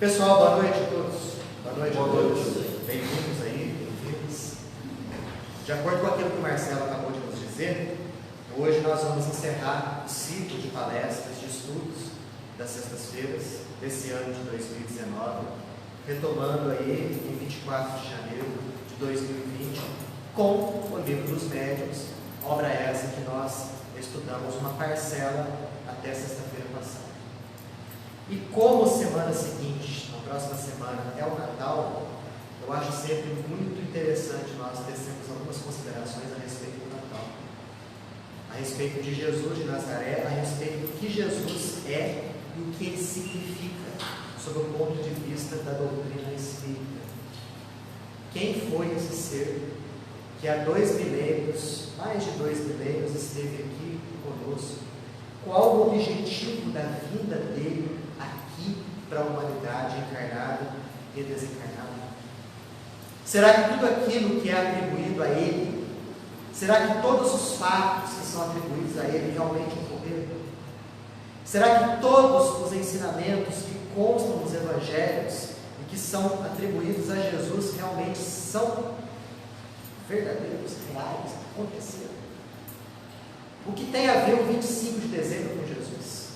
Pessoal, boa noite a todos. Boa noite a todos. Bem-vindos aí, bem-vindos. De acordo com aquilo que o Marcelo acabou de nos dizer, hoje nós vamos encerrar o ciclo de palestras, de estudos das sextas-feiras desse ano de 2019, retomando aí em 24 de janeiro de 2020 com o Livro dos Médiuns, obra essa que nós estudamos uma parcela até sexta-feira passada. E como semana seguinte, na próxima semana, é o Natal, eu acho sempre muito interessante nós tecermos algumas considerações a respeito do Natal, a respeito de Jesus de Nazaré, a respeito do que Jesus é e o que ele significa, sob o ponto de vista da doutrina espírita. Quem foi esse ser que há 2 milênios, mais de 2 milênios, esteve aqui conosco? Qual o objetivo da vinda dele aqui para a humanidade encarnada e desencarnada? Será que tudo aquilo que é atribuído a ele, será que todos os fatos que são atribuídos a ele realmente ocorreram? Será que todos os ensinamentos que constam nos evangelhos e que são atribuídos a Jesus realmente são verdadeiros, reais, aconteceram? O que tem a ver o 25 de dezembro com Jesus?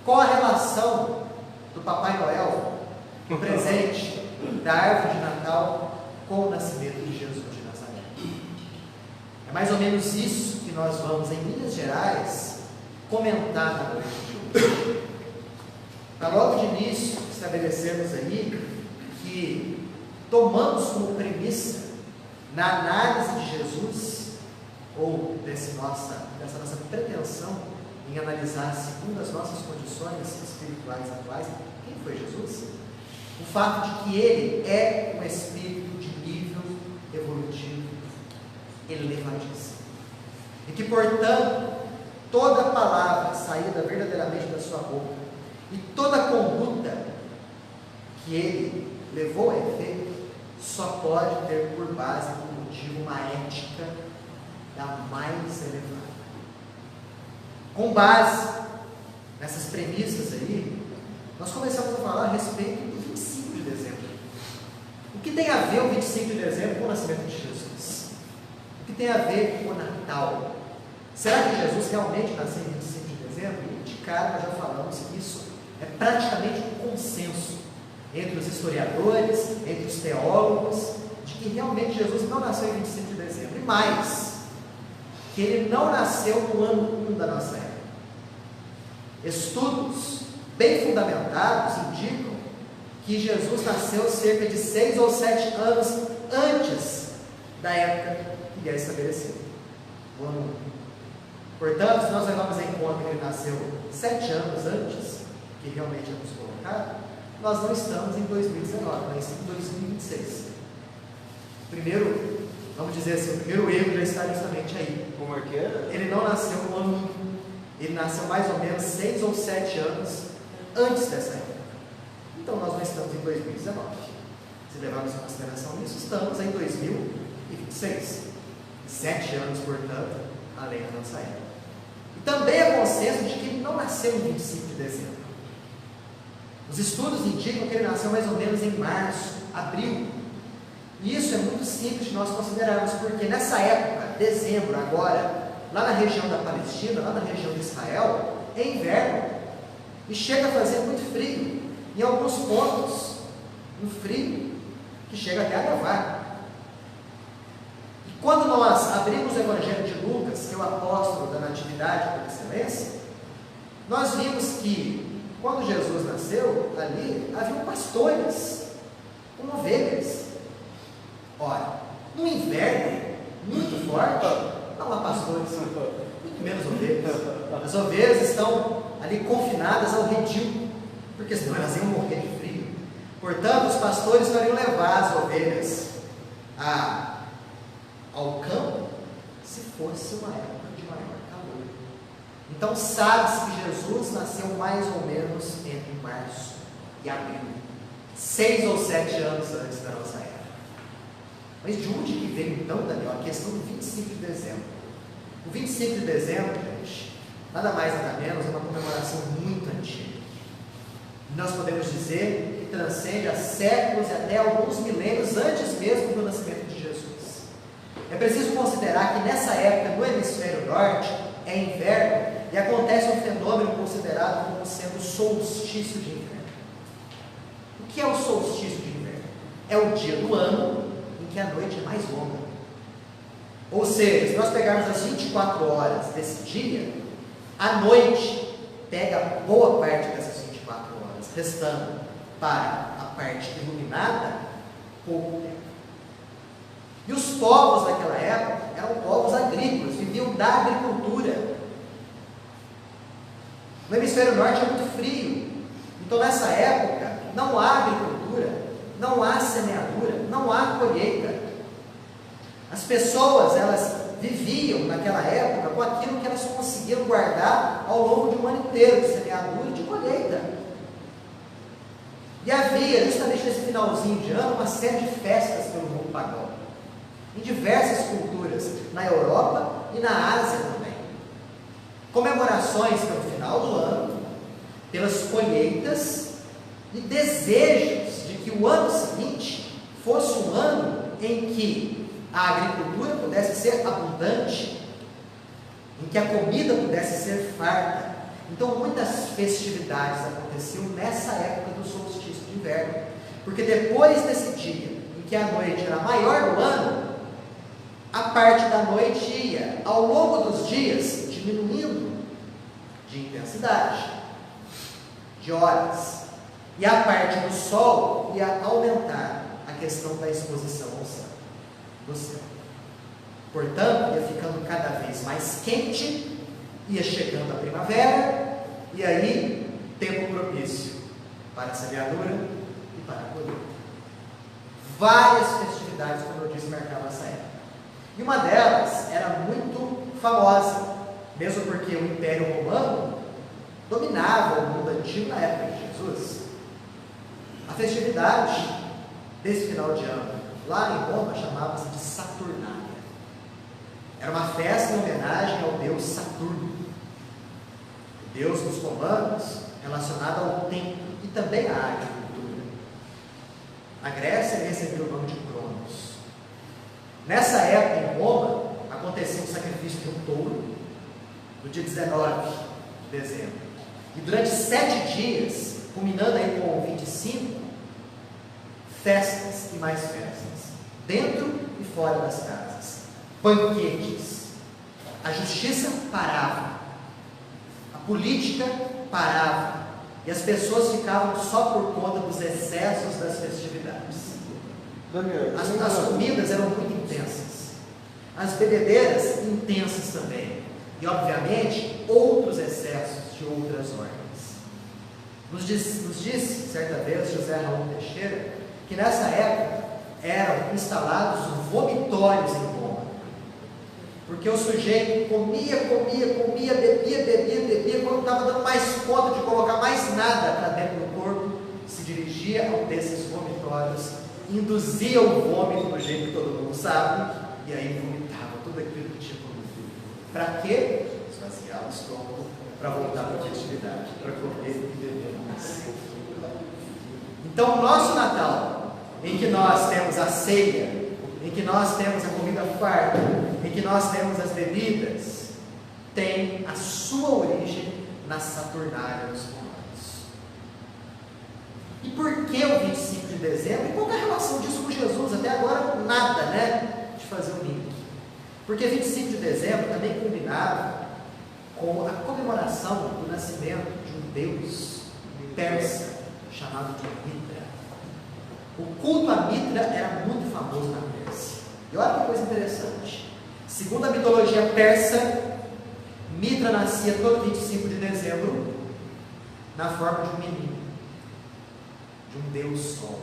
Qual a relação do Papai Noel, o presente da árvore de Natal, com o nascimento de Jesus de Nazaré? É mais ou menos isso que nós vamos, em linhas gerais, comentar na noite de hoje. Para logo de início estabelecermos aí que tomamos como premissa na análise de Jesus, ou dessa nossa pretensão em analisar segundo as nossas condições espirituais atuais, quem foi Jesus? O fato de que ele é um espírito de nível evolutivo elevadíssimo, e que, portanto, toda palavra saída verdadeiramente da sua boca e toda conduta que ele levou a efeito só pode ter por base, por motivo, uma ética da mais elevada. Com base nessas premissas aí, nós começamos a falar a respeito do 25 de dezembro. O que tem a ver o 25 de dezembro com o nascimento de Jesus? O que tem a ver com o Natal? Será que Jesus realmente nasceu em 25 de dezembro? E de cara nós já falamos que isso é praticamente um consenso entre os historiadores, entre os teólogos, de que realmente Jesus não nasceu em 25 de dezembro. E mais, que ele não nasceu no ano 1 da nossa era. Estudos bem fundamentados indicam que Jesus nasceu cerca de 6 ou 7 anos antes da época que é estabelecida, o ano 1. Portanto, se nós levamos em conta que ele nasceu 7 anos antes, que realmente é nos colocado, nós não estamos em 2019, nós estamos em 2026. Primeiro, vamos dizer assim, o primeiro erro já está justamente aí. Como é que é? Ele não nasceu no ano 1, ele nasceu mais ou menos 6 ou 7 anos antes dessa época. Então nós não estamos em 2019. Se levarmos em consideração isso, estamos em 2026. 7 anos, portanto, além da nossa época. E também é consenso de que ele não nasceu em 25 de dezembro. Os estudos indicam que ele nasceu mais ou menos em março, abril. E isso é muito simples de nós considerarmos, porque nessa época, dezembro, agora, lá na região da Palestina, lá na região de Israel, é inverno, e chega a fazer muito frio, em alguns pontos, um frio que chega até a nevar. E quando nós abrimos o Evangelho de Lucas, que é o apóstolo da Natividade por excelência, nós vimos que, quando Jesus nasceu, ali, haviam pastores, com ovelhas. Ora, no inverno, muito forte, não há pastores, muito menos ovelhas. As ovelhas estão ali confinadas ao redil, porque senão elas iam morrer de frio. Portanto, os pastores iriam levar as ovelhas ao campo, se fosse uma época de maior calor. Então, sabe-se que Jesus nasceu mais ou menos entre março e abril, 6 ou 7 anos antes da nossa era. Mas de onde que veio então, Daniel, a questão do 25 de dezembro? O 25 de dezembro, gente, nada mais nada menos, é uma comemoração muito antiga. Nós podemos dizer que transcende há séculos e até alguns milênios antes mesmo do nascimento de Jesus. É preciso considerar que nessa época, no hemisfério norte, é inverno e acontece um fenômeno considerado como sendo o solstício de inverno. O que é o solstício de inverno? É o dia do ano em que a noite é mais longa. Ou seja, se nós pegarmos as 24 horas desse dia, a noite pega boa parte dessas 24 horas, restando para a parte iluminada pouco tempo. E os povos daquela época eram povos agrícolas, viviam da agricultura. No hemisfério norte é muito frio, então nessa época não há agricultura, não há semeadura, não há colheita. As pessoas, elas viviam naquela época com aquilo que elas conseguiam guardar ao longo de um ano inteiro, de semeadura e de colheita. E havia, justamente nesse finalzinho de ano, uma série de festas pelo mundo pagão, em diversas culturas, na Europa e na Ásia também. Comemorações pelo final do ano, pelas colheitas e desejos de que o ano seguinte fosse um ano em que a agricultura pudesse ser abundante, em que a comida pudesse ser farta. Então muitas festividades aconteciam nessa época do solstício de inverno, porque depois desse dia em que a noite era maior do ano, a parte da noite ia ao longo dos dias diminuindo de intensidade, de horas, e a parte do sol ia aumentar a questão da exposição ao céu. Do céu. Portanto, ia ficando cada vez mais quente, ia chegando a primavera, e aí, tempo propício para a semeadura e para a colheita. Várias festividades, como eu disse, marcavam essa época. E uma delas era muito famosa, mesmo porque o Império Romano dominava o mundo antigo na época de Jesus. A festividade desse final de ano lá em Roma chamava-se de Saturnália. Era uma festa em homenagem ao deus Saturno, o deus dos romanos, relacionado ao tempo e também à agricultura. A Grécia recebeu o nome de Cronos. Nessa época em Roma aconteceu o sacrifício de um touro no dia 19 de dezembro. E durante 7 dias, culminando aí com o 25, festas e mais festas, dentro e fora das casas, banquetes. A justiça parava, a política parava, e as pessoas ficavam só por conta dos excessos das festividades. As comidas eram muito intensas, as bebedeiras intensas também, e obviamente outros excessos de outras ordens. Nos disse certa vez José Raul Teixeira que nessa época eram instalados vomitórios em Roma, porque o sujeito comia, bebia, quando estava dando mais conta de colocar mais nada para dentro do corpo, se dirigia a um desses vomitórios, induzia o vômito do jeito que todo mundo sabe, e aí vomitava tudo aquilo que tinha comido. Para quê? Esvaziar o estômago, para voltar para a festividade, para comer e beber mais. Então o nosso Natal, em que nós temos a ceia, em que nós temos a comida farta, em que nós temos as bebidas, tem a sua origem na Saturnália dos romanos. E por que o 25 de dezembro? E qual é a relação disso com Jesus? Até agora nada, né? De fazer um link. Porque 25 de dezembro também combinava com a comemoração do nascimento de um deus persa chamado de Mitra. O culto a Mitra era muito famoso na Pérsia. E olha que coisa interessante. Segundo a mitologia persa, Mitra nascia todo 25 de dezembro na forma de um menino, de um deus sol.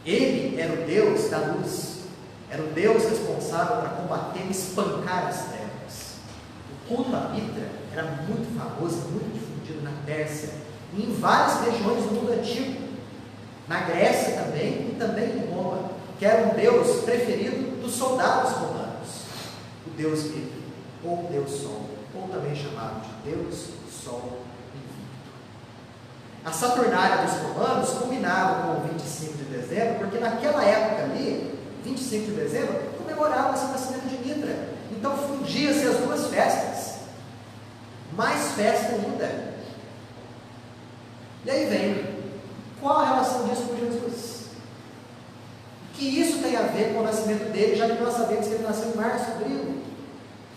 Ele era o deus da luz, era o deus responsável para combater e espancar as trevas. O culto a Mitra era muito famoso, muito difundido na Pérsia e em várias regiões do mundo antigo. Na Grécia também, e também em Roma, que era um deus preferido dos soldados romanos, o deus Mitra, ou Deus Sol, ou também chamado de Deus Sol Invicto. A Saturnália dos romanos combinava com o 25 de dezembro, porque naquela época ali, 25 de dezembro, comemorava-se o nascimento de Mitra. Então fundia-se as duas festas. Mais festa ainda. E aí vem, qual a relação disso com Jesus? O que isso tem a ver com o nascimento dele, já que nós sabemos que ele nasceu em março, abril?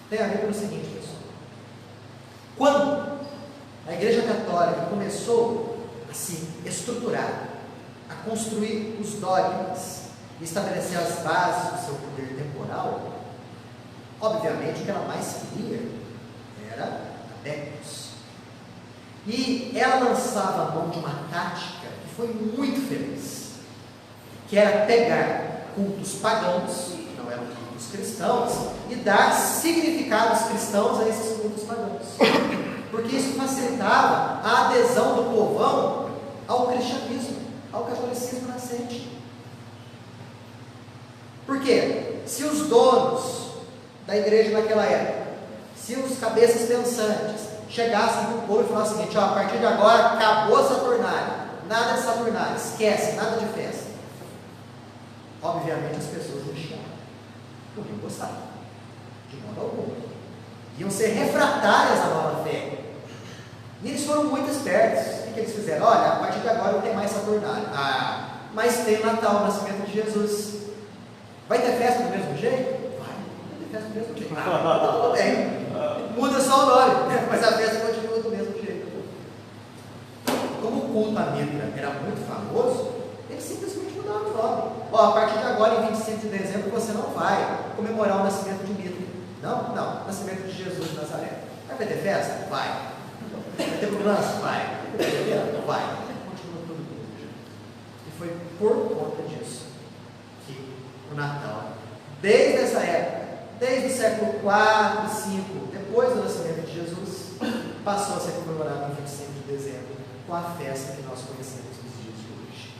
Tem a ver pelo seguinte, pessoal. Quando a Igreja Católica começou a se estruturar, a construir os dogmas, e estabelecer as bases do seu poder temporal, obviamente o que ela mais queria era adeptos. E ela lançava a mão de uma tática que foi muito feliz, que era pegar cultos pagãos, que não eram cultos cristãos, e dar significados cristãos a esses cultos pagãos. Porque isso facilitava a adesão do povão ao cristianismo, ao catolicismo nascente. Por quê? Se os donos da igreja naquela época, se os cabeças pensantes chegassem para o povo e falassem o seguinte: ó, a partir de agora acabou a Saturnália, nada de Saturnália, esquece, nada de festa. Obviamente as pessoas não iam gostar, de modo algum. Iam ser refratárias à nova fé. E eles foram muito espertos. O que eles fizeram? Olha, a partir de agora não tem mais Saturnália. Mas tem o Natal, o nascimento de Jesus. Vai ter festa do mesmo jeito? Vai ter festa do mesmo jeito. Tudo bem. Muda só o nome, mas a festa continua do mesmo jeito. Como o culto a Mitra era muito famoso, eles simplesmente mudaram o nome. Ó, a partir de agora, em 25 de dezembro, você não vai comemorar o nascimento de Mitra. Não, nascimento de Jesus de Nazaré. Vai ter festa? Vai. Vai ter mudança? Vai. Vai. Continua tudo do mesmo jeito. E foi por conta disso que o Natal, desde essa época, desde o século IV, V, depois do nascimento de Jesus, passou a ser comemorado em 25 de dezembro, com a festa que nós conhecemos nos dias de hoje.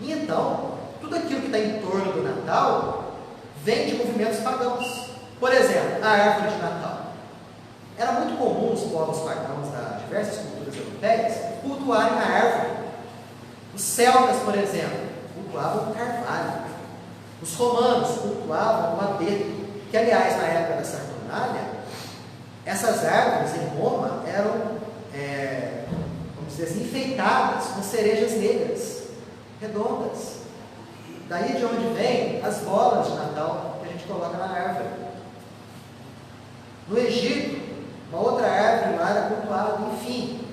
E então, tudo aquilo que está em torno do Natal vem de movimentos pagãos. Por exemplo, a árvore de Natal. Era muito comum os povos pagãos das diversas culturas europeias cultuarem a árvore. Os celtas, por exemplo, cultuavam o carvalho. Os romanos cultuavam o abeto, que aliás, na época da Saturnália, essas árvores em Roma eram, vamos dizer assim, enfeitadas com cerejas negras, redondas. Daí de onde vem as bolas de Natal que a gente coloca na árvore. No Egito, uma outra árvore lá era cultuada. Enfim,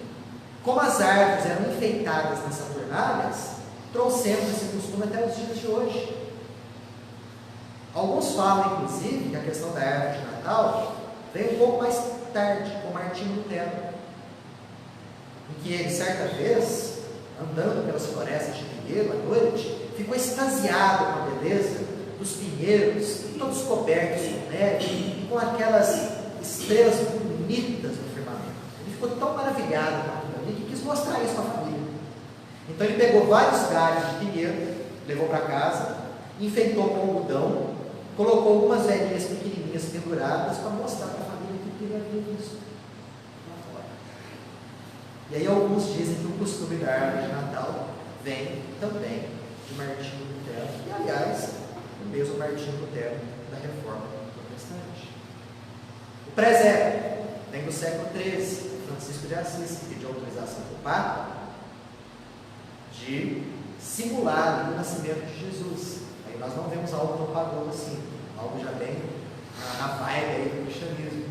como as árvores eram enfeitadas nas Saturnálias, trouxemos esse costume até os dias de hoje. Alguns falam, inclusive, que a questão da árvore de Natal veio um pouco mais tarde, com Martinho Lutero, em que ele, certa vez, andando pelas florestas de Pinheiro à noite, ficou extasiado com a beleza dos pinheiros, todos cobertos com neve, e com aquelas estrelas bonitas no firmamento. Ele ficou tão maravilhado com aquilo ali que quis mostrar isso para a família. Então ele pegou vários galhos de pinheiro, levou para casa, enfeitou com algodão, colocou algumas velhinhas pequenininhas penduradas para mostrar para a família que ele havia visto lá fora. E aí alguns dizem que o costume da árvore de Natal vem também de Martinho Lutero, e aliás, o mesmo Martinho Lutero da Reforma Protestante. O presépio vem do século XIII, Francisco de Assis, que pediu autorização do Papa de simular o nascimento de Jesus. Aí nós não vemos algo tão pagão assim, algo já bem na vibe aí do cristianismo.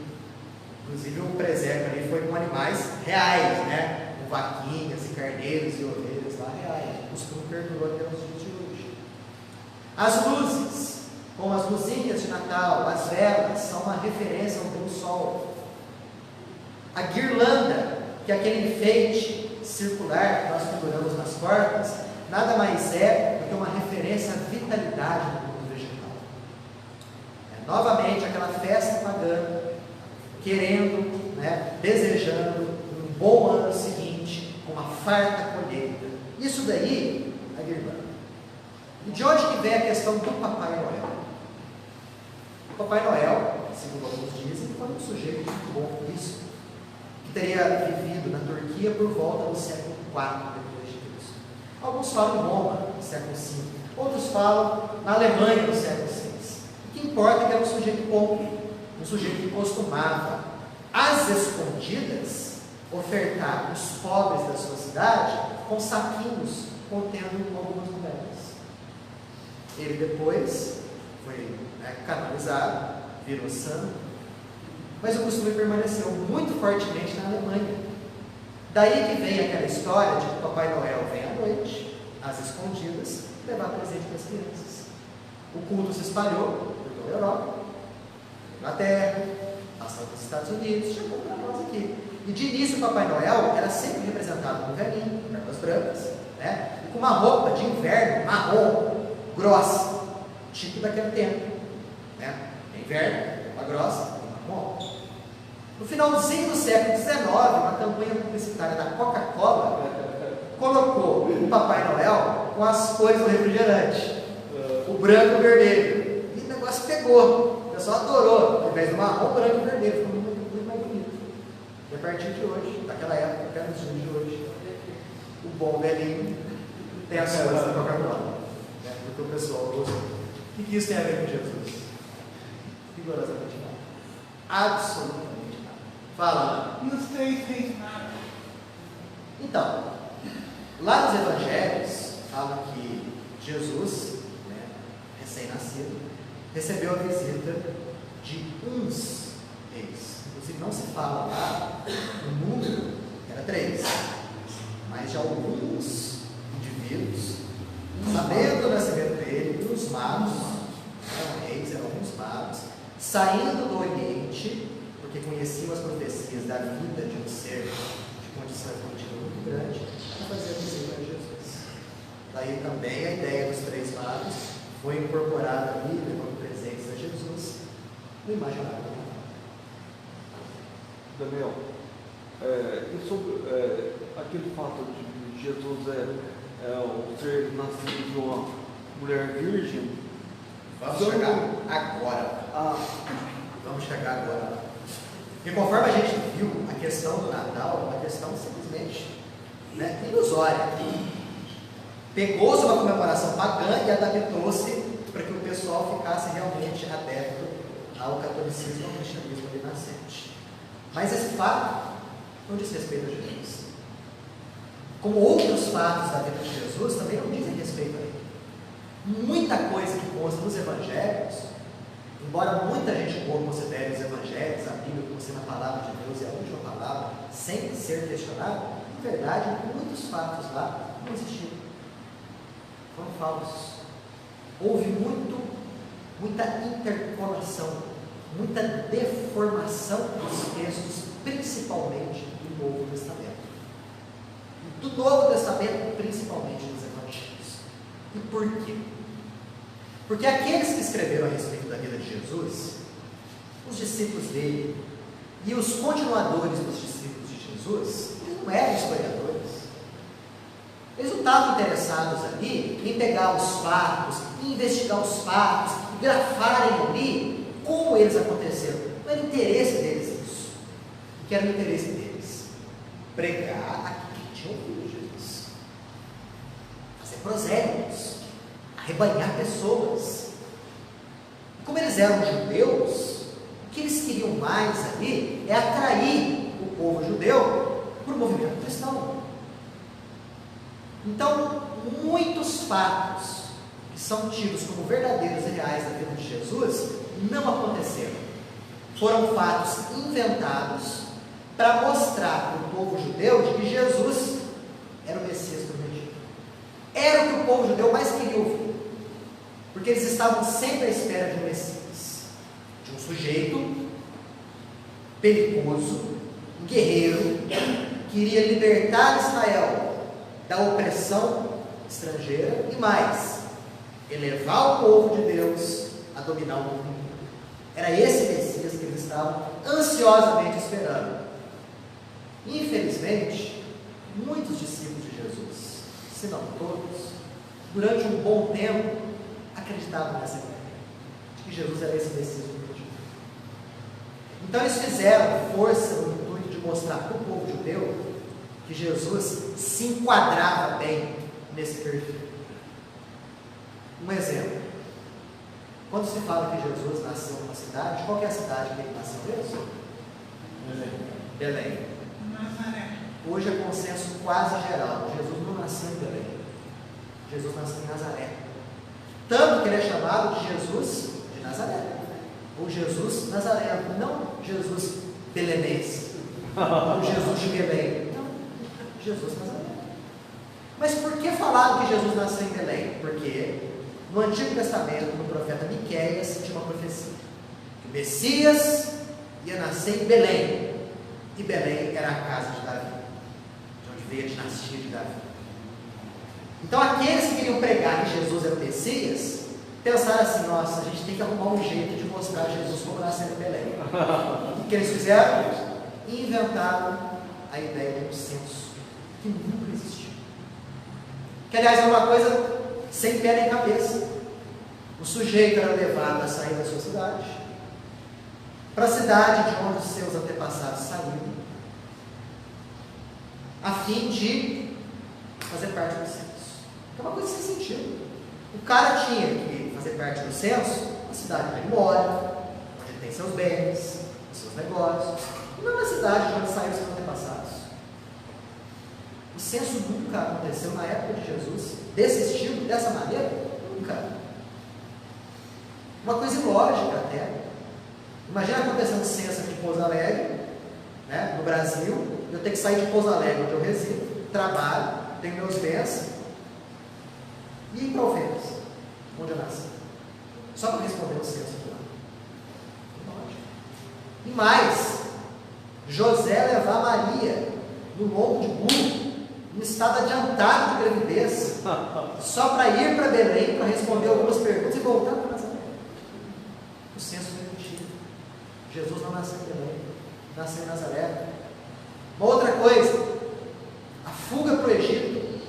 Inclusive o presépio ali foi com animais reais, né? Com vaquinhas e carneiros e ovelhas lá reais. O costume perdurou até os dias de hoje. As luzes, como as luzinhas de Natal, as velas, são uma referência ao pôr do sol. A guirlanda, que é aquele enfeite circular que nós penduramos nas portas, nada mais é do que uma referência à vitalidade do mundo vegetal. Novamente aquela festa pagã, querendo, desejando um bom ano seguinte, com uma farta colheita. Isso daí, a guirlanda. E de onde que vem a questão do Papai Noel? O Papai Noel, segundo alguns dizem, foi um sujeito muito bom por isso, que teria vivido na Turquia por volta do século 4 depois de Cristo. Alguns falam em Roma, no século V. Outros falam na Alemanha, no século VI. O que importa é que era um sujeito pobre, um sujeito que costumava, às escondidas, ofertar os pobres da sua cidade com saquinhos contendo algumas moedas. Ele depois foi canonizado, virou santo, mas o costume permaneceu muito fortemente na Alemanha. Daí que vem aquela história de que o Papai Noel vem à noite, às escondidas, levar presente para as crianças. O culto se espalhou por toda a Europa, Inglaterra, passou para os Estados Unidos, chegou para nós aqui. E de início o Papai Noel era sempre representado com um velhinho, com barbas brancas, e com uma roupa de inverno marrom, grossa, tipo daquele tempo. Inverno, roupa grossa, marrom. No finalzinho do século XIX, uma campanha publicitária da Coca-Cola colocou o Papai Noel com as cores do refrigerante, o branco e o vermelho. E o negócio pegou, o pessoal adorou, ao invés do marrom, branco e vermelho, ficou muito mais bonito. E a partir de hoje, daquela época, até nos dias de hoje, o bom velhinho tem as cores da Coca-Cola, porque o pessoal gostou. O que isso tem a ver com Jesus? Rigorosamente nada. Absolutamente. Fala. Não fez nada. Então, lá nos Evangelhos, fala que Jesus, recém-nascido, recebeu a visita de uns reis. Inclusive, não se fala lá, o número era 3, mas de alguns indivíduos, sabendo do nascimento dele, os magos, eram reis, eram alguns magos, saindo do Oriente, porque conheciam as profecias da vida de um ser de condição evolutiva muito grande, para fazer a visita a Jesus. Daí também a ideia dos 3 magos foi incorporada ali, levando presentes a Jesus, no imaginário do Natal. Daniel, e sobre aquele fato de Jesus o ser nascido de uma mulher virgem? Vamos chegar agora. Vamos chegar agora. E conforme a gente viu, a questão do Natal é uma questão simplesmente ilusória. Pegou-se uma comemoração pagã e adaptou-se para que o pessoal ficasse realmente adepto ao catolicismo e ao cristianismo ali nascente. Mas esse fato não diz respeito a Jesus. Como outros fatos da vida de Jesus também não dizem respeito a ele. Muita coisa que consta nos evangelhos, embora muita gente boa considere os evangelhos, a Bíblia, como sendo a palavra de Deus e a última palavra, sem ser questionada, em verdade, muitos fatos lá não existiram. Foram falsos. Houve muita interpolação, muita deformação dos textos, principalmente do Novo Testamento. Do Novo Testamento, principalmente dos Evangelhos. E por quê? Porque aqueles que escreveram a respeito da vida de Jesus, os discípulos dele e os continuadores dos discípulos de Jesus, eles não eram historiadores. Eles não estavam interessados ali em pegar os fatos, em investigar os fatos, e grafarem ali como eles aconteceram. Não era interesse deles isso. O que era o interesse deles? Pregar aquilo que tinham ouvido de Jesus. Fazer prosélitos, arrebanhar pessoas. E como eles eram judeus, o que eles queriam mais ali é atrair o povo judeu para o movimento cristão. Então, muitos fatos que são tidos como verdadeiros e reais da vida de Jesus não aconteceram. Foram fatos inventados para mostrar para o povo judeu de que Jesus era o Messias prometido. Era o que o povo judeu mais queria ouvir, porque eles estavam sempre à espera de um Messias, de um sujeito perigoso, um guerreiro, que iria libertar Israel da opressão estrangeira e mais, elevar o povo de Deus a dominar o mundo. Era esse Messias que eles estavam ansiosamente esperando. Infelizmente, muitos discípulos de Jesus, se não todos, durante um bom tempo, acreditavam nessa ideia, de que Jesus era esse Messias prometido. Então eles fizeram força no intuito de mostrar para o povo judeu que que Jesus se enquadrava bem nesse perfil. Um exemplo. Quando se fala que Jesus nasceu numa cidade, qual que é a cidade que ele nasceu mesmo? Belém. Nazaré. Hoje é consenso quase geral. Jesus não nasceu em Belém. Jesus nasceu em Nazaré. Tanto que ele é chamado de Jesus de Nazaré. Ou Jesus Nazareno. Não Jesus belenense. Ou Jesus de Belém. Não. Jesus Nazaré. Mas por que falaram que Jesus nasceu em Belém? Porque no Antigo Testamento, no profeta Miqueias, tinha uma profecia. Que o Messias ia nascer em Belém. E Belém era a casa de Davi. De onde veio a dinastia de Davi. Então aqueles que queriam pregar que Jesus era o Messias, pensaram assim: nossa, a gente tem que arrumar um jeito de mostrar Jesus como nasceu em Belém. O que eles fizeram? Inventaram a ideia de um censo que nunca existiu. Que aliás é uma coisa sem pé nem cabeça. O sujeito era levado a sair da sua cidade, para a cidade de onde os seus antepassados saíram, a fim de fazer parte do censo. É uma coisa sem sentido. O cara tinha que fazer parte do censo na cidade onde ele mora, onde ele tem seus bens, os seus negócios, e não na cidade de onde saíram os seus antepassados. O censo nunca aconteceu na época de Jesus, desse estilo, dessa maneira, nunca. Uma coisa ilógica até. Imagina acontecer um censo aqui em Pouso Alegre, né, no Brasil, eu tenho que sair de Pouso Alegre, onde eu resido, trabalho, tenho meus bens, e ir para Alfenas, onde eu nasci, só para responder o censo de lá. Ilógico. E mais, José levar Maria no lombo de burro, no estado adiantado de gravidez, só para ir para Belém, para responder algumas perguntas e voltar para Nazaré. O censo foi mentira. Jesus não nasceu em Belém, nasceu em Nazaré. Uma outra coisa, a fuga para o Egito.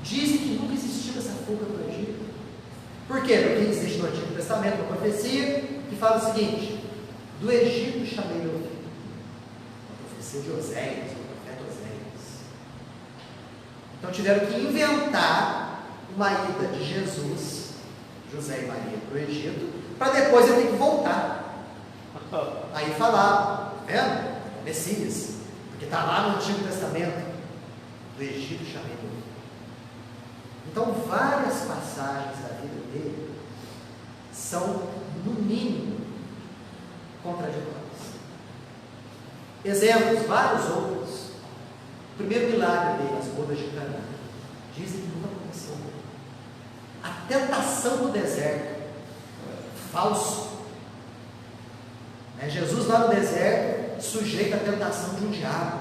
Dizem que nunca existiu essa fuga para o Egito. Por quê? Porque existe no Antigo Testamento uma profecia que fala o seguinte: do Egito chamei meu filho. A profecia de Oséias, o profeta Oséias. Então tiveram que inventar uma ida de Jesus, José e Maria, para o Egito, para depois ele ter que voltar. Aí falaram, tá vendo? Messias, porque está lá no Antigo Testamento, do Egito chamei meu filho. Então várias passagens da vida dele são, no mínimo, contraditórias. Exemplos, vários outros. O primeiro milagre dele, as bodas de Caná, dizem que nunca aconteceu. A tentação do deserto, falso. Jesus lá no deserto, sujeito à tentação de um diabo.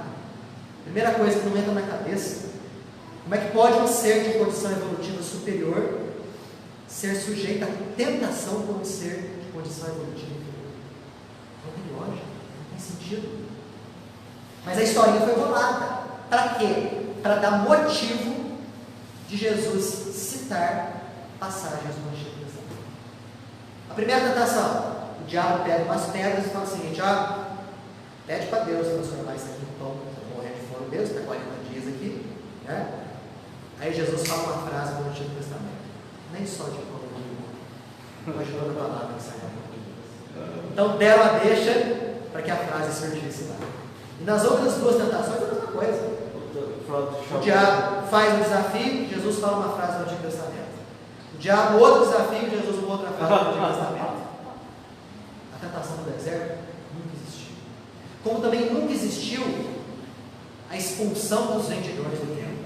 Primeira coisa que não entra na cabeça: como é que pode um ser de condição evolutiva superior ser sujeito à tentação por um ser de condição evolutiva inferior? Não tem lógica, não tem sentido. Mas a historinha foi bolada. Para quê? Para dar motivo de Jesus citar passagens do Antigo Testamento. A primeira tentação: o diabo pega umas pedras e fala o seguinte: pede para Deus transformar isso aqui em pão, para morrer de fome mesmo, está 40 dias aqui, né? Aí Jesus fala uma frase do Antigo Testamento: nem só de pão eu vivo, mas de toda palavra que sai da boca de Deus. Então deram a deixa para que a frase surgisse lá. E nas outras duas tentações é a mesma coisa. O diabo faz um desafio, Jesus fala uma frase do Antigo Testamento. O diabo, outro desafio, Jesus uma outra frase do Antigo Testamento. A tentação do deserto nunca existiu. Como também nunca existiu a expulsão dos vendedores do templo.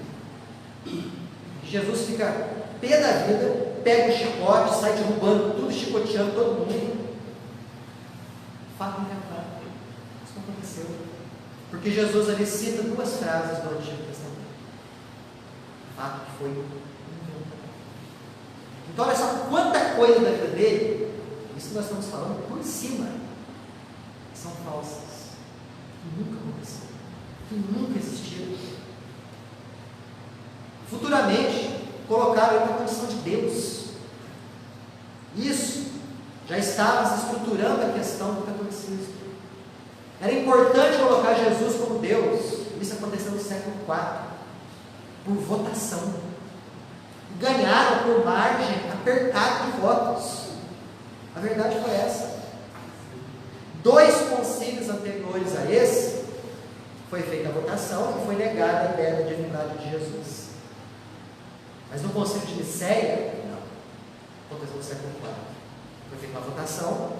Jesus fica pé da vida, pega o chicote, sai derrubando tudo, chicoteando todo mundo. Fato inventado. Isso não aconteceu. Porque Jesus ali cita duas frases do Antigo Testamento. Fato que foi inventado. Então olha só quanta coisa da vida dele, isso que nós estamos falando por cima, são falsas. Que nunca aconteceu. Que nunca existiram. Futuramente, colocaram ele na condição de Deus. Isso já estava se estruturando a questão do catolicismo. Era importante colocar Jesus como Deus, Isso aconteceu no século IV, por votação. Ganharam por margem apertada de votos. A verdade foi essa. 2 concílios anteriores a esse, foi feita a votação e foi negada a ideia da divindade de Jesus. Mas no concílio de Nicéia, não. Aconteceu no século IV. Foi feita uma votação.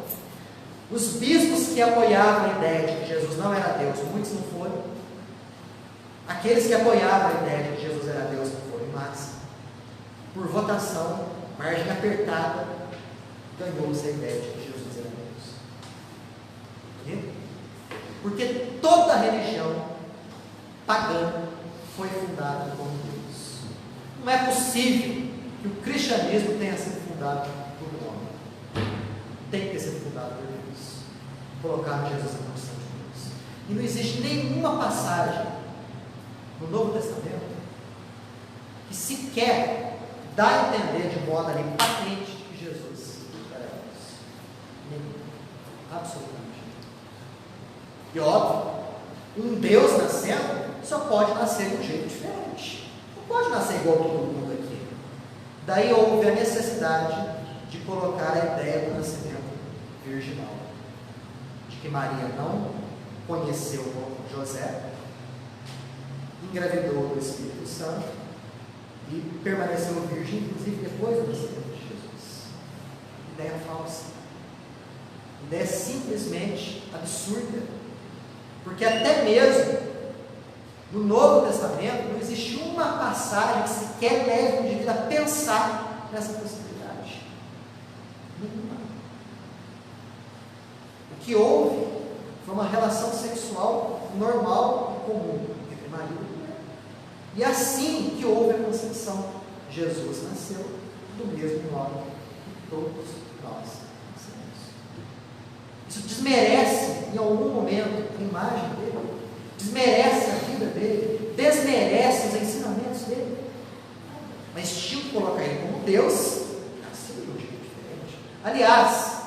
Os bispos que apoiavam a ideia de que Jesus não era Deus, muitos não foram. Aqueles que apoiavam a ideia de que Jesus era Deus não foram em massa. Por votação, margem apertada, ganhou-se a ideia de que Jesus era Deus. Porque toda religião pagã foi fundada por Deus. Não é possível que o cristianismo tenha sido fundado por um homem. Tem que ter sido fundado por Deus. Colocaram Jesus na condição de Deus. E não existe nenhuma passagem no Novo Testamento que sequer dá a entender de modo ali patente de que Jesus era Deus. Nenhum. Absolutamente. E óbvio, um Deus nascendo só pode nascer de um jeito diferente. Não pode nascer igual todo mundo aqui. Daí houve a necessidade de colocar a ideia do nascimento virginal. De que Maria não conheceu José, engravidou do Espírito Santo e permaneceu virgem, inclusive depois do nascimento de Jesus. Ideia falsa. Ideia simplesmente absurda. Porque até mesmo no Novo Testamento não existe uma passagem que sequer leve o indivíduo a pensar nessa possibilidade. Nenhuma. O que houve foi uma relação sexual normal e comum entre marido e mulher. E assim que houve a concepção, Jesus nasceu do mesmo modo que todos nós. Isso desmerece em algum momento a imagem dele, desmerece a vida dele, desmerece os ensinamentos dele. Mas tinha que colocar ele como Deus, nasceu de um jeito diferente. Aliás,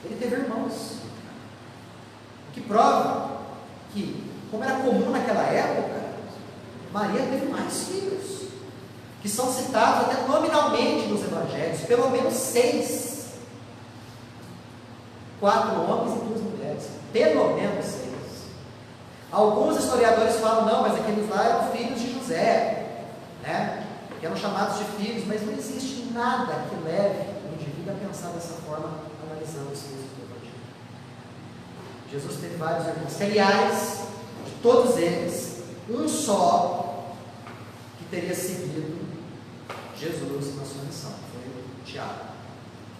ele teve irmãos, o que prova que, como era comum naquela época, Maria teve mais filhos, que são citados até nominalmente nos evangelhos, pelo menos 6. 4 homens e 2 mulheres, pelo menos 6. Alguns historiadores falam, não, mas aqueles lá eram filhos de José, né? Que eram chamados de filhos, mas não existe nada que leve o indivíduo a pensar dessa forma, analisando os textos do Evangelho. Jesus teve vários irmãos, que, aliás, de todos eles, um só que teria seguido Jesus na sua missão, foi Tiago.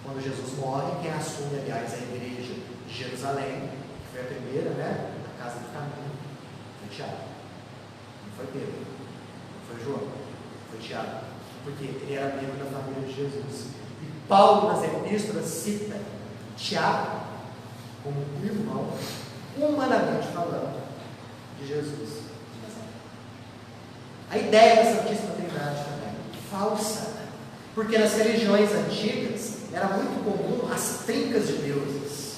Quando Jesus morre, quem assume, aliás, a igreja de Jerusalém, que foi a primeira, né, na casa do caminho, foi Tiago. Não foi Pedro, não foi João, foi Tiago, porque ele era membro da família de Jesus. E Paulo, nas epístolas, cita Tiago como um irmão, humanamente falando, de Jesus. A ideia da Santíssima Trindade também, falsa, porque nas religiões antigas era muito comum as trincas de deuses.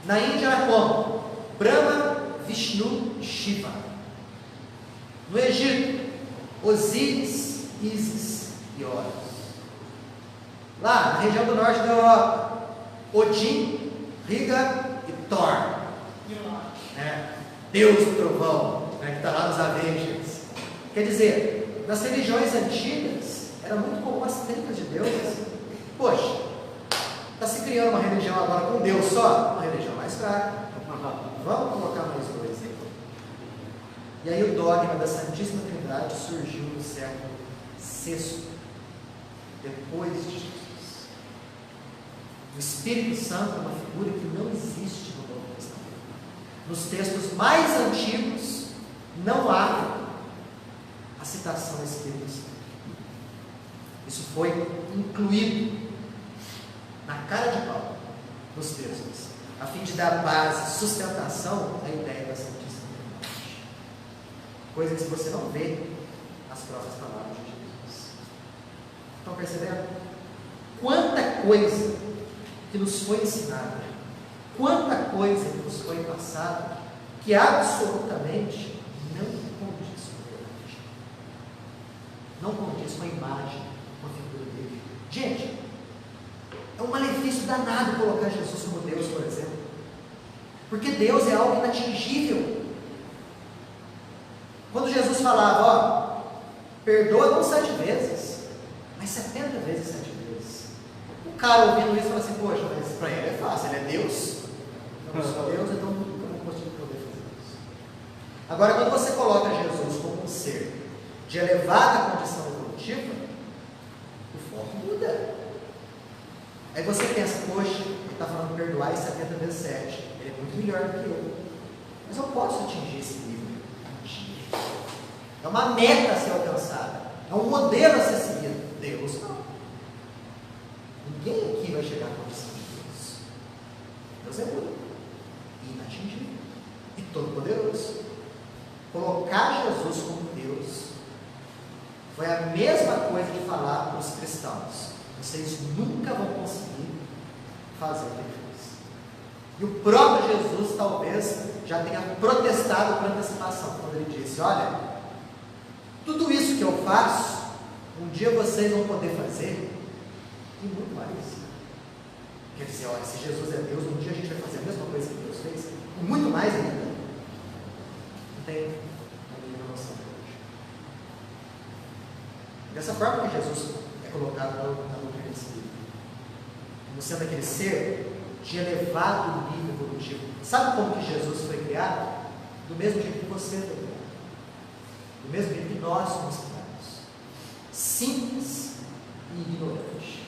Na Índia era como? Brahma, Vishnu, Shiva. No Egito, Osíris, Ísis e Horus. Lá na região do norte da Europa, Odin, Riga e Thor. Deus do trovão, que está lá nos Avengers. Quer dizer, nas religiões antigas era muito comum as trincas de deuses. Poxa, está se criando uma religião agora com Deus só? Uma religião mais fraca. Vamos colocar mais 2 aí. E aí o dogma da Santíssima Trindade surgiu no século VI, depois de Jesus. O Espírito Santo é uma figura que não existe no Novo Testamento. Nos textos mais antigos não há a citação do Espírito Santo. Isso foi incluído na cara de pau nos textos, a fim de dar base, sustentação à ideia da Santíssima Trindade. Coisa que você não vê nas próprias palavras de Jesus. Estão percebendo? Quanta coisa que nos foi ensinada, quanta coisa que nos foi passada, que absolutamente não condiz com a verdade. Não condiz com a imagem, com a figura dele. Gente, é um malefício danado colocar Jesus como Deus, por exemplo. Porque Deus é algo inatingível. Quando Jesus falava, ó, perdoa não 7 vezes, mas 70 vezes 7 vezes. O cara ouvindo isso fala assim, poxa, mas para ele é fácil, ele é Deus. Eu não sou Deus, então nunca vou conseguir poder fazer isso. Agora, quando você coloca Jesus como um ser de elevada condição evolutiva, o foco muda. Aí você pensa, poxa, ele está falando perdoar em 70 vezes 7, ele é muito melhor do que eu. Mas eu posso atingir esse nível. É uma meta a ser alcançada, é um modelo a ser seguido. Deus não. Ninguém aqui vai chegar à condição de Deus. Deus é único, inatingível e todo-poderoso. Colocar Jesus como Deus foi a mesma coisa de falar para os cristãos: vocês nunca vão conseguir fazer o que ele fez. E o próprio Jesus talvez já tenha protestado por antecipação, quando ele disse: olha, tudo isso que eu faço, um dia vocês vão poder fazer, e muito mais. Quer dizer, olha, se Jesus é Deus, um dia a gente vai fazer a mesma coisa que Deus fez, e muito mais ainda. Não tem a mínima noção de hoje. Dessa forma que Jesus é colocado na doutrina espírita, como sendo aquele ser de elevado nível evolutivo. Sabe como que Jesus foi criado? Do mesmo jeito que você foi criado. Do mesmo jeito que nós somos criados. Simples e ignorante.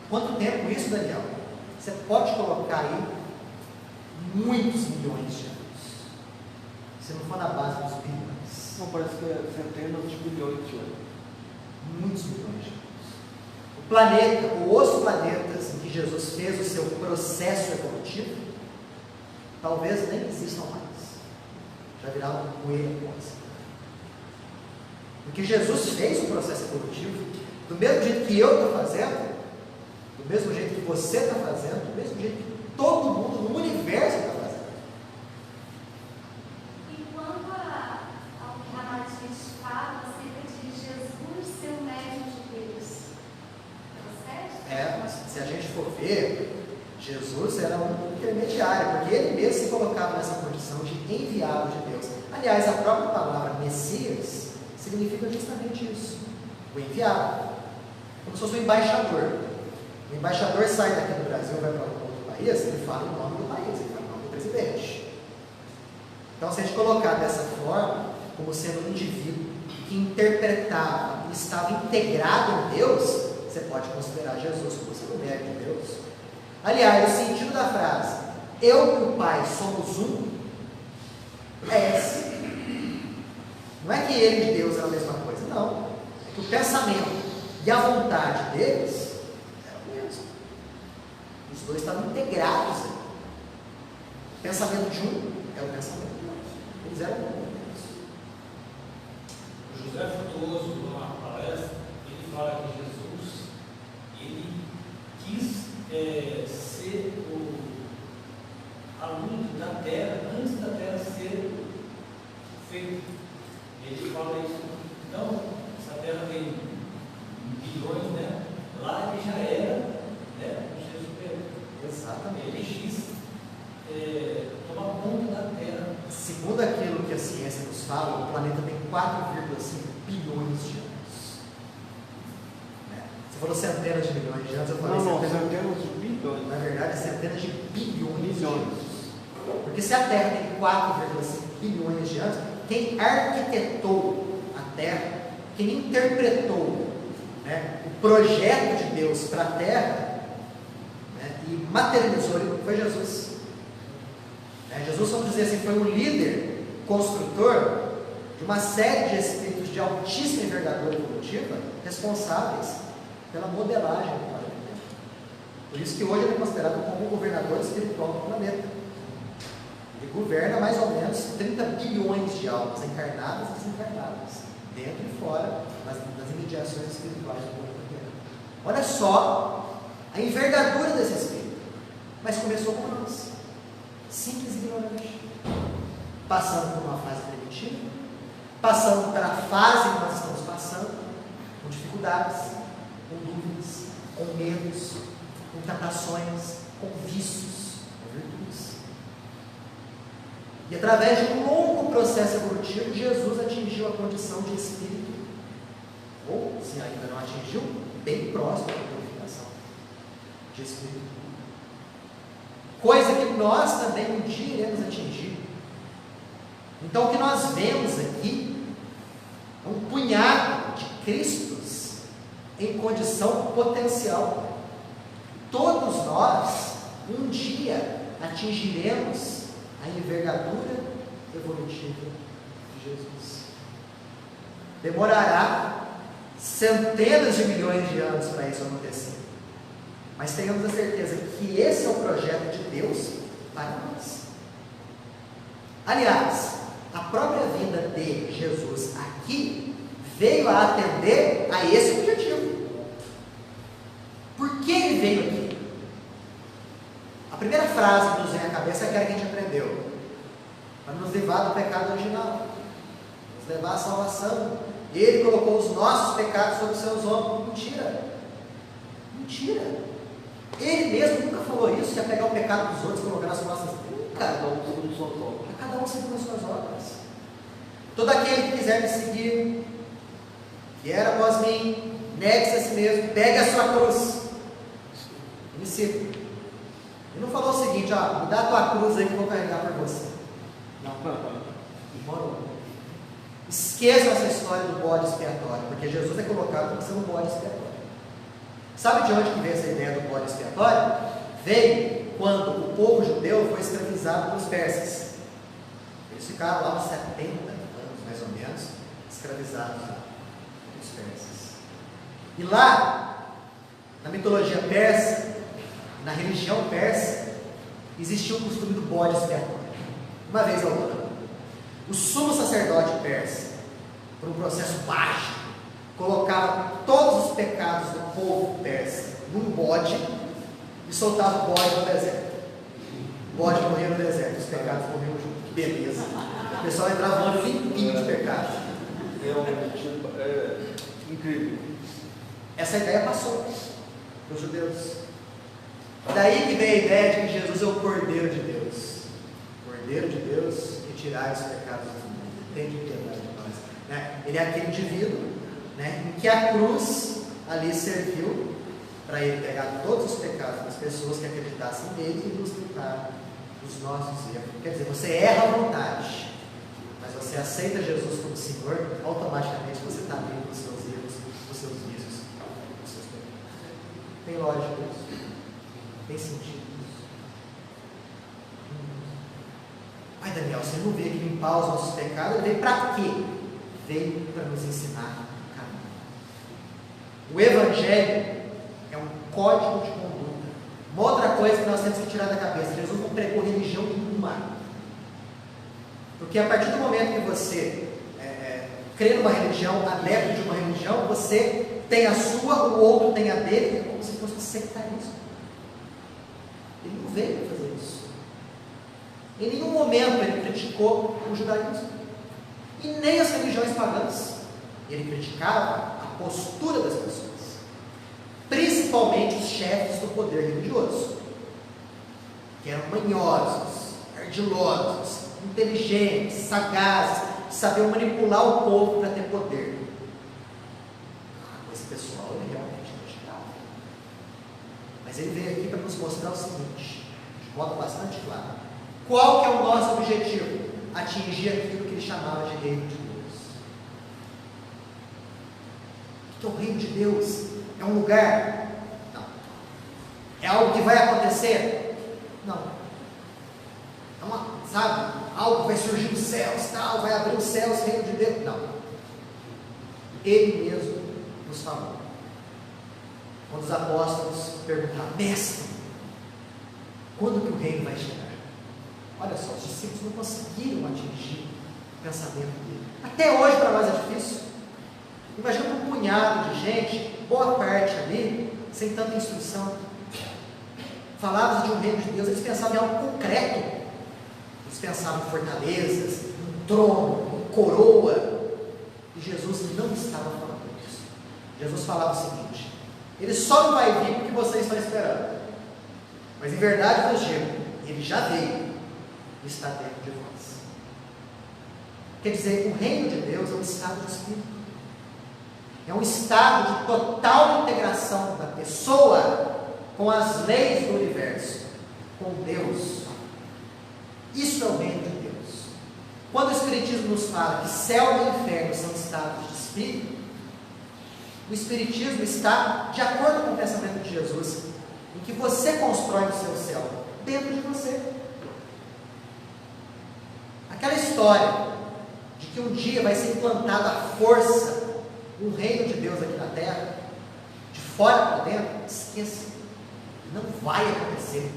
Quanto tempo isso, Daniel? Você pode colocar aí muitos milhões de anos. Se não for na base dos bilhões. Não, parece que é centenas de bilhões de anos. Muitos milhões de anos. O planeta, ou os planetas em que Jesus fez o seu processo evolutivo, talvez nem existam mais. Já viraram poeira quase. Porque Jesus fez o processo evolutivo do mesmo jeito que eu estou fazendo, do mesmo jeito que você está fazendo, do mesmo jeito que todo mundo no universo está fazendo. E quanto ao que a Martins fala acerca de Jesus ser o médium de Deus, certo? Se a gente for ver, Jesus era um intermediário, porque ele mesmo se colocava nessa condição de enviado de Deus. Aliás, a própria palavra Messias significa justamente isso, o enviado, como se fosse um embaixador. O embaixador sai daqui do Brasil, vai para um outro país, ele fala em nome do país, ele fala em nome do presidente. Então, se a gente colocar dessa forma, como sendo um indivíduo que interpretava e estava integrado em Deus, você pode considerar Jesus como sendo o médium de Deus. Aliás, o sentido da frase, eu e o Pai somos um, é esse. Não é que ele e Deus eram a mesma coisa, não. É que o pensamento e a vontade deles eram o mesmo. Os dois estavam integrados. O pensamento de um é o pensamento de outro. Eles eram um. O José Frutuoso, numa palestra, ele fala que Jesus, ele quis ser o aluno da Terra antes da Terra ser feita. Ele fala isso. Então, essa Terra tem bilhões, né? Lá ele já era, né? Um ser superior. Exatamente. Ele quis tomar conta da Terra. Segundo aquilo que a ciência nos fala, o planeta tem 4,5 bilhões de anos. Você falou centenas de milhões de anos, eu falei centenas de bilhões. Na verdade, centenas de bilhões de anos. Porque se a Terra tem 4,5 bilhões de anos, quem arquitetou a Terra, quem interpretou, né, o projeto de Deus para a Terra, né, e materializou ele, foi Jesus. Jesus, vamos dizer assim, foi o líder construtor de uma série de espíritos de altíssima envergadura evolutiva responsáveis pela modelagem do planeta. Por isso que hoje ele é considerado como o governador espiritual do planeta. Ele governa mais ou menos 30 bilhões de almas encarnadas e desencarnadas, dentro e fora das imediações espirituais do planeta Terra. Olha só a envergadura desse espírito. Mas começou com nós, simples e ignorante. passando por uma fase primitiva, passando pela fase que nós estamos passando, com dificuldades, com dúvidas, com medos, com tentações, com vícios, com virtudes. E através de um longo processo evolutivo, Jesus atingiu a condição de espírito, ou, se ainda não atingiu, bem próximo da purificação de espírito. Coisa que nós também um dia iremos atingir. Então, o que nós vemos aqui é um punhado de Cristos em condição potencial. Todos nós, um dia, atingiremos a envergadura evolutiva de Jesus. Demorará centenas de milhões de anos para isso acontecer. Mas tenhamos a certeza que esse é o projeto de Deus para nós. Aliás, a própria vinda de Jesus aqui veio a atender a esse objetivo. Por que ele veio aqui? A primeira frase que nos vem à cabeça é aquela que a gente aprendeu: para nos livrar do pecado original, nos levar à salvação. Ele colocou os nossos pecados sobre os seus ombros. Mentira! Mentira! Ele mesmo nunca falou isso, que ia pegar o pecado dos outros e colocar nas nossas. Nunca! Cada um segundo suas obras. Cada um segundo as suas obras. Todo aquele que quiser me seguir, vier após mim, negue-se a si mesmo, pegue a sua cruz e me siga. Ele não falou o seguinte: me dá a tua cruz aí que eu vou carregar por você. Não. Demorou. Esqueçam essa história do bode expiatório, porque Jesus é colocado como sendo um bode expiatório. Sabe de onde que veio essa ideia do bode expiatório? Veio quando o povo judeu foi escravizado pelos persas. Eles ficaram lá uns 70 anos, mais ou menos, escravizados pelos persas. E lá, na mitologia persa, na religião persa, existia o costume do bode expiatório. Uma vez ao ano, o sumo sacerdote persa, por um processo mágico, colocava todos os pecados do povo persa num bode e soltava o bode no deserto. O bode morria no deserto, os pecados morriam junto. Que beleza! O pessoal entrava no ano limpinho de pecados. É incrível. Essa ideia passou para os judeus. Daí que veio a ideia de que Jesus é o Cordeiro de Deus. Cordeiro de Deus, que tirai os pecados do mundo. Tem de piedade de nós. Né? Ele é aquele indivíduo, né, em que a cruz ali serviu para ele pegar todos os pecados das pessoas que acreditassem nele e nos livrar dos nossos erros. Quer dizer, você erra à vontade, mas você aceita Jesus como Senhor, automaticamente você está livre dos seus erros, dos seus vícios, dos seus pecados. Tem lógica isso? Tem sentido isso? Mas Daniel, você não veio aqui limpar os nossos pecados, ele veio para quê? Veio para nos ensinar o caminho. O Evangelho é um código de conduta. Uma outra coisa que nós temos que tirar da cabeça: Jesus não pregou religião nenhuma. Porque a partir do momento que você crê numa religião, adepto de uma religião, você tem a sua, o outro tem a dele, é como se fosse um sectarismo. Ele não veio para fazer isso. Em nenhum momento ele criticou o judaísmo. E nem as religiões pagãs. Ele criticava a postura das pessoas, principalmente os chefes do poder religioso, que eram manhosos, ardilosos, inteligentes, sagazes, sabiam manipular o povo para ter poder. Esse pessoal ele realmente criticava. Mas ele veio aqui para nos mostrar o seguinte, de modo bastante claro: qual que é o nosso objetivo? Atingir aquilo que ele chamava de reino de Deus. O que é o reino de Deus? É um lugar? Não. É algo que vai acontecer? Não. É uma, sabe, algo que vai surgir dos céus, tal, vai abrir os céus, reino de Deus? Não. Ele mesmo nos falou. Quando os apóstolos perguntaram: mestre, quando que o reino vai chegar? Olha só, os discípulos não conseguiram atingir o pensamento dele. Até hoje para nós é difícil. Imagina um punhado de gente, boa parte ali, sem tanta instrução. Falavam de um reino de Deus, eles pensavam em algo concreto. Eles pensavam em fortalezas, em trono, em coroa. E Jesus não estava falando isso. Jesus falava o seguinte: ele só não vai vir porque vocês estão esperando. Mas em verdade vos digo, ele já veio e está dentro de vós. Quer dizer, o reino de Deus é um estado de espírito. É um estado de total integração da pessoa com as leis do universo, com Deus. Isso é o reino de Deus. Quando o Espiritismo nos fala que céu e inferno são estados de espírito, o Espiritismo está de acordo com o pensamento de Jesus, em que você constrói o seu céu dentro de você. Aquela história de que um dia vai ser implantada a força, um reino de Deus aqui na terra, de fora para dentro, esqueça, não vai acontecer.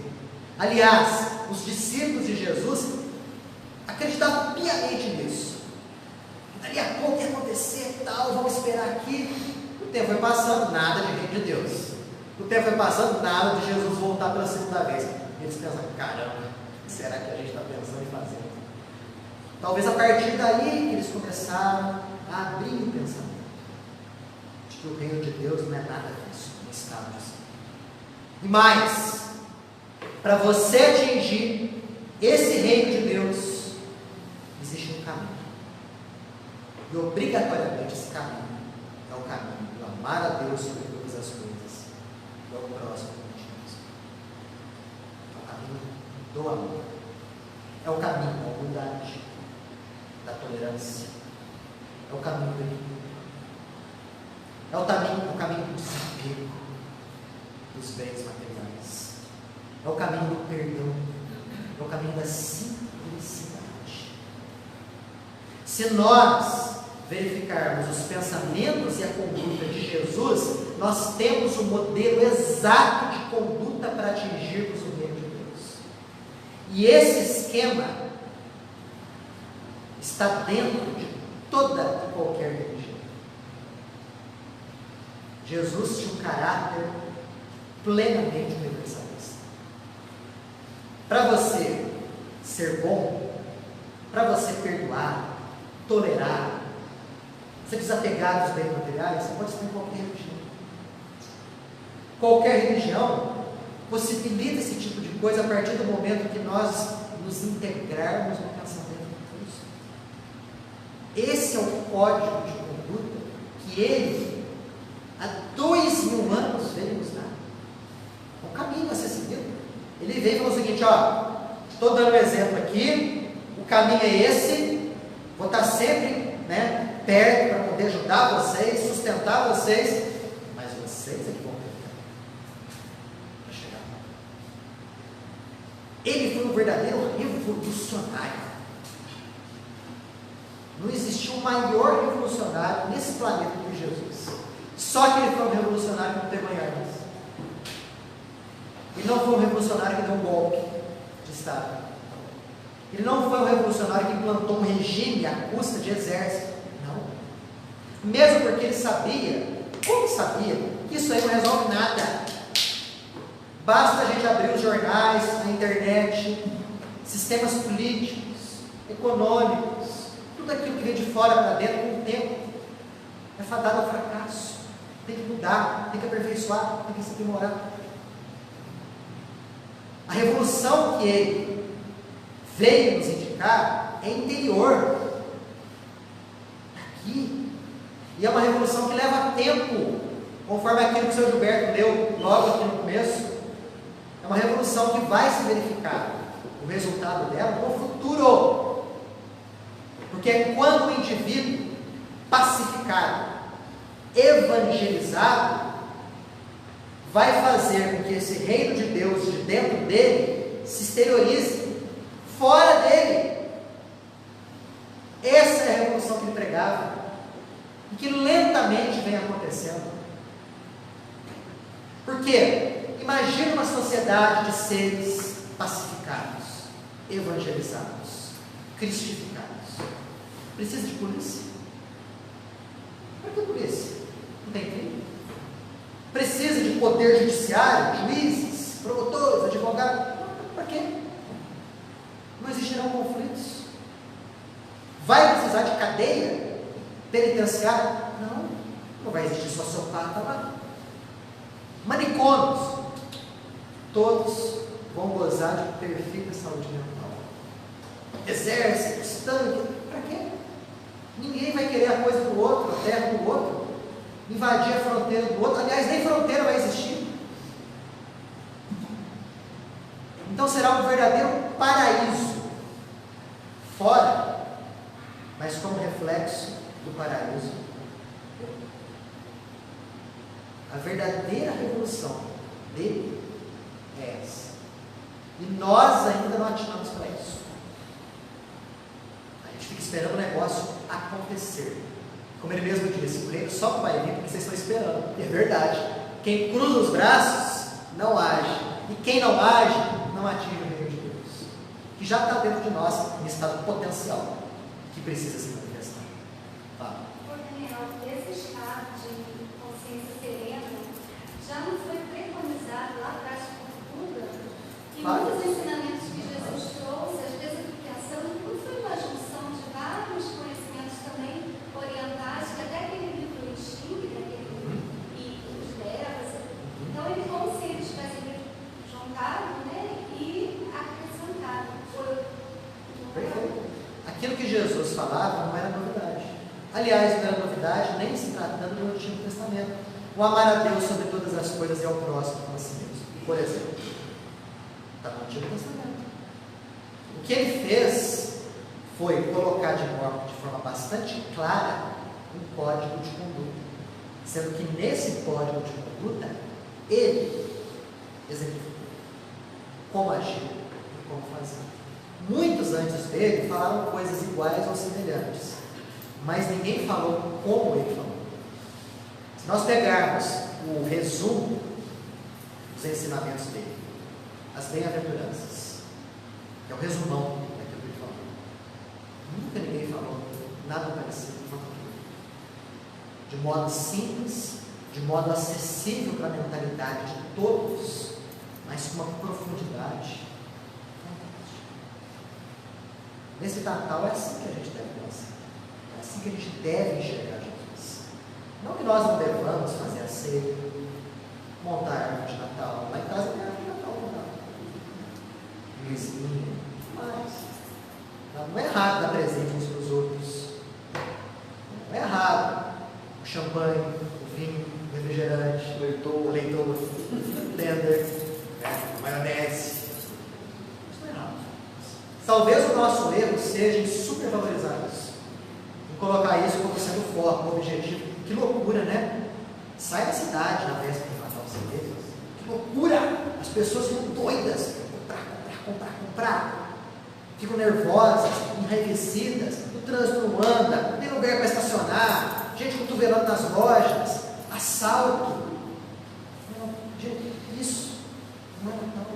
Aliás, os discípulos de Jesus acreditavam piamente nisso. Dali a pouco ia acontecer tal, vamos esperar aqui. O tempo foi passando, nada de reino de Deus. O tempo foi passando, nada de Jesus voltar pela segunda vez. Eles pensam, caramba, o que será que a gente está pensando em fazer? Talvez a partir daí que eles começaram a abrir o pensamento de que o reino de Deus não é nada disso, um estado de espírito. E mais, para você atingir esse reino de Deus, existe um caminho. E obrigatoriamente esse caminho é o caminho do amar a Deus sobre todas as coisas, e ao próximo como ti mesmo. É o caminho do amor. É o caminho da humildade, da tolerância. É o caminho do equilíbrio. É o caminho do desapego dos bens materiais. É o caminho do perdão. É o caminho da simplicidade. Se nós verificarmos os pensamentos e a conduta de Jesus, nós temos o modelo exato de conduta para atingirmos o reino de Deus. E esse esquema está dentro de toda e qualquer religião. Jesus tinha um caráter plenamente universalista. Para você ser bom, para você perdoar, tolerar, se desapegar dos bens materiais, você pode estar em qualquer religião. Qualquer religião possibilita esse tipo de coisa a partir do momento que nós nos integrarmos no pensamento de Cristo. Esse é o código de conduta que ele, há 2000 anos, veio nos dar. É um caminho a ser seguido. Ele veio e falou o seguinte: ó, estou dando um exemplo aqui, o caminho é esse, vou estar sempre perto para poder ajudar vocês, sustentar vocês, mas vocês é que vão ter para chegar lá. Ele foi um verdadeiro revolucionário. Não existiu um maior revolucionário nesse planeta do que Jesus. Só que ele foi um revolucionário que não pegou em armas. Ele não foi um revolucionário que deu um golpe de Estado. Ele não foi um revolucionário que implantou um regime à custa de exército. Não. Mesmo porque ele sabia, como sabia, que isso aí não resolve nada. Basta a gente abrir os jornais, a internet, sistemas políticos, econômicos, tudo aquilo que vem de fora para dentro com o tempo é fadado ao fracasso. Tem que mudar, tem que aperfeiçoar, tem que se aprimorar. A revolução que ele veio nos indicar é interior, aqui, e é uma revolução que leva tempo, conforme aquilo que o seu Gilberto leu logo aqui no começo. É uma revolução que vai se verificar o resultado dela no futuro, porque é quando o indivíduo pacificado, evangelizado, vai fazer com que esse reino de Deus de dentro dele se exteriorize fora dele. Essa é a revolução que ele pregava e que lentamente vem acontecendo. Por quê? Imagina uma sociedade de seres pacificados, evangelizados, cristificados. Precisa de polícia? Para que polícia? Não tem crime? Precisa de poder judiciário, juízes, promotores, advogados? Para quê? Não existe existirão conflitos. Vai precisar de cadeia penitenciária? Não, não vai existir sociopata lá. Manicômios, todos vão gozar de perfeita saúde mental. Exércitos, tanque, para quê? Ninguém vai querer a coisa do outro, a terra do outro, invadir a fronteira do outro. Aliás, nem fronteira vai existir. Então será um verdadeiro paraíso fora, mas como reflexo do paraíso. A verdadeira revolução dele é essa. E nós ainda não atinamos para isso. A gente fica esperando o negócio acontecer. Como ele mesmo disse, o reino só vai vir porque vocês estão esperando. E é verdade. Quem cruza os braços não age. E quem não age não atinge o reino de Deus, que já está dentro de nós em estado potencial, que precisa se manifestar. Fala. Daniel, esse estado de consciência serena já não foi preconizado lá atrás por Buda? E muitos ensinamentos que Jesus trouxe, às vezes a educação, não foi uma junção de vários conhecimentos também orientais, que até aquele livro Instinto, e os Devas, então ele como se ele tivesse juntado, né, e acrescentado. Perfeito. Aquilo que Jesus falava não era novidade. Aliás, não era novidade nem se tratando do Antigo Testamento. O amar a Deus sobre todas as coisas e ao próximo como a si mesmo. Por exemplo, está no Antigo Testamento. O que ele fez foi colocar de forma bastante clara um código de conduta. Sendo que nesse código de conduta, ele exemplificou como agir e como fazer. Muitos antes dele falaram coisas iguais ou semelhantes, mas ninguém falou como ele falou. Se nós pegarmos o resumo dos ensinamentos dele, as bem-aventuranças, que é o resumão daquilo que ele falou, nunca ninguém falou nada parecido com aquilo. De modo simples, de modo acessível para a mentalidade de todos, mas com uma profundidade fantástica. Nesse Natal é assim que a gente deve pensar, é assim que a gente deve enxergar Jesus. Não que nós não devamos fazer a ceia, montar a árvore de Natal, lá em casa tem árvore de Natal, luzinha, mas não é errado dar presente uns para os outros, não é errado o champanhe, o vinho, o refrigerante, o leitão, o tender, a maionese. Isso não é errado. Talvez o nosso erro seja em supervalorizar isso, em colocar isso como sendo o foco, o objetivo. Que loucura, né? Sai da cidade na véspera de Natal, você vê. Que loucura! As pessoas ficam doidas, comprar. Ficam nervosas, enraivecidas, o trânsito não anda, não tem lugar para estacionar, gente cotovelando nas lojas, assalto. Não, gente, isso não é Natal.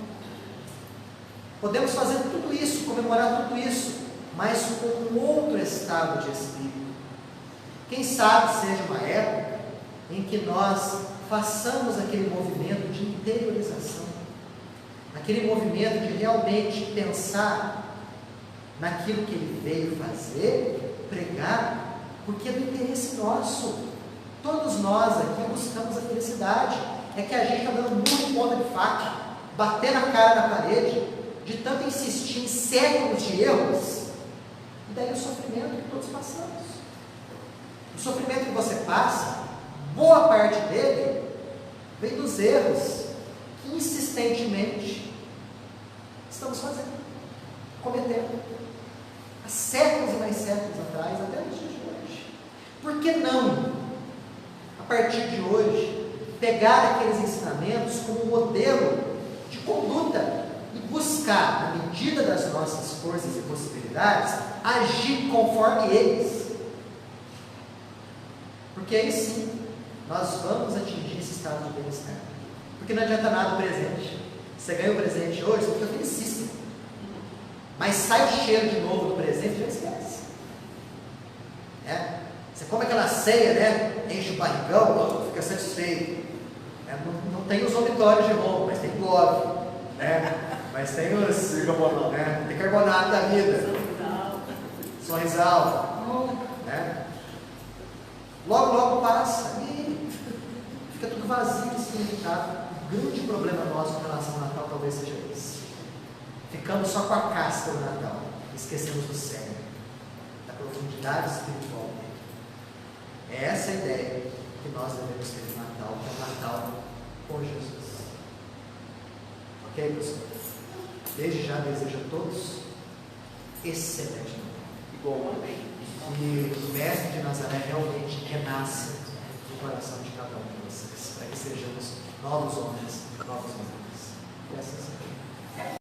Podemos fazer tudo isso, comemorar tudo isso, mas com um outro estado de espírito. Quem sabe seja uma época em que nós façamos aquele movimento de interiorização, aquele movimento de realmente pensar naquilo que ele veio fazer, pregar, porque é do interesse nosso. Todos nós aqui buscamos a felicidade. É que a gente está dando muito ponta de faca, batendo a cara na parede, de tanto insistir em séculos de erros, e daí o sofrimento que todos passamos. O sofrimento que você passa, boa parte dele vem dos erros que insistentemente estamos cometendo há séculos e mais séculos atrás, até nos dias de hoje. Por que não, a partir de hoje, pegar aqueles ensinamentos como modelo de conduta e buscar, na medida das nossas forças e possibilidades, agir conforme eles? Porque aí sim, nós vamos atingir esse estado de bem-estar. Porque não adianta nada o presente. Você ganha o presente hoje, você fica felicíssimo. Mas sai o cheiro de novo do presente, já esquece. Você come aquela ceia, né? Enche o barrigão, fica satisfeito. Não tem os vomitórios de Roma, mas tem Gove, né? Mas tem os Bicarbonato. bicarbonato da vida. Sorrisal. Né? Logo passa e fica tudo vazio de significado. O grande problema nosso com relação ao Natal talvez seja esse. Ficamos só com a casca do Natal. Esquecemos do cérebro, da profundidade espiritual dele. É essa a ideia que nós devemos ter no Natal, que é o Natal com Jesus. Ok, pessoal? Desde já desejo a todos excelente Natal. Igualmente. E o Mestre de Nazaré realmente renasce no coração de cada um de vocês, para que sejamos novos homens, novas mulheres. E assim seja.